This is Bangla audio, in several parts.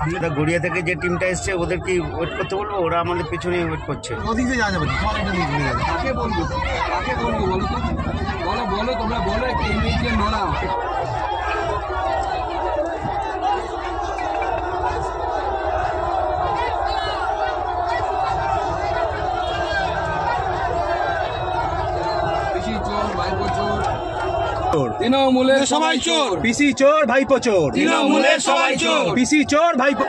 আমরা গড়িয়া থেকে যে টিমটা এসছে ওদের কি ওয়েট করতে বলবো? ওরা আমাদের পিছনে ওয়েট করছে। ওদিকে যাওয়া যাবে কাকে বলবো বলো তো, বলো তোমরা বলো একটু ইমিডিয়েট নড়াও। তৃণমূলের সবাই চোর, পিসি চোর, ভাইপো চোর। তৃণমূলের সবাই চোর, পিসি চোর, ভাইপো।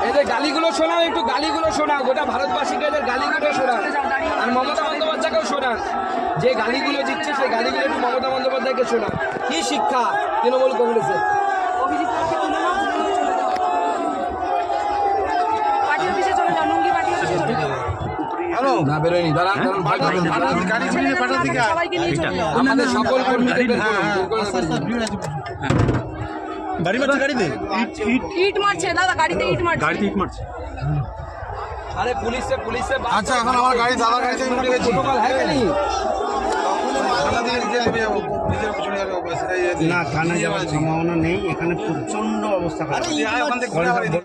এদের গালিগুলো শোনাও, একটু গালিগুলো শোনাও, গোটা ভারতবাসীকে এদের গালিগুলো শোনান, আর মমতা বন্দ্যোপাধ্যায়কেও শোনান। যে গালিগুলো দিচ্ছে সেই গালিগুলো একটু মমতা বন্দ্যোপাধ্যায়কে শোনান। কি শিক্ষা তৃণমূল কংগ্রেসের? না বেরোয়নি, দাঁড়ান আমাদের সকল কর্মীদের বাড়ি মারছে, গাড়িতে ইট মারছে দাদা, গাড়িতে ইট মারছে। আরে পুলিশে আচ্ছা, এখন আমার গাড়ি দাদা গাড়িতে উঠে গেছে। প্রোটোকল হ্যাঁ কি না, থানায় যাওয়ার সম্ভাবনা নেই, এখানে প্রচন্ড অবস্থা খারাপ।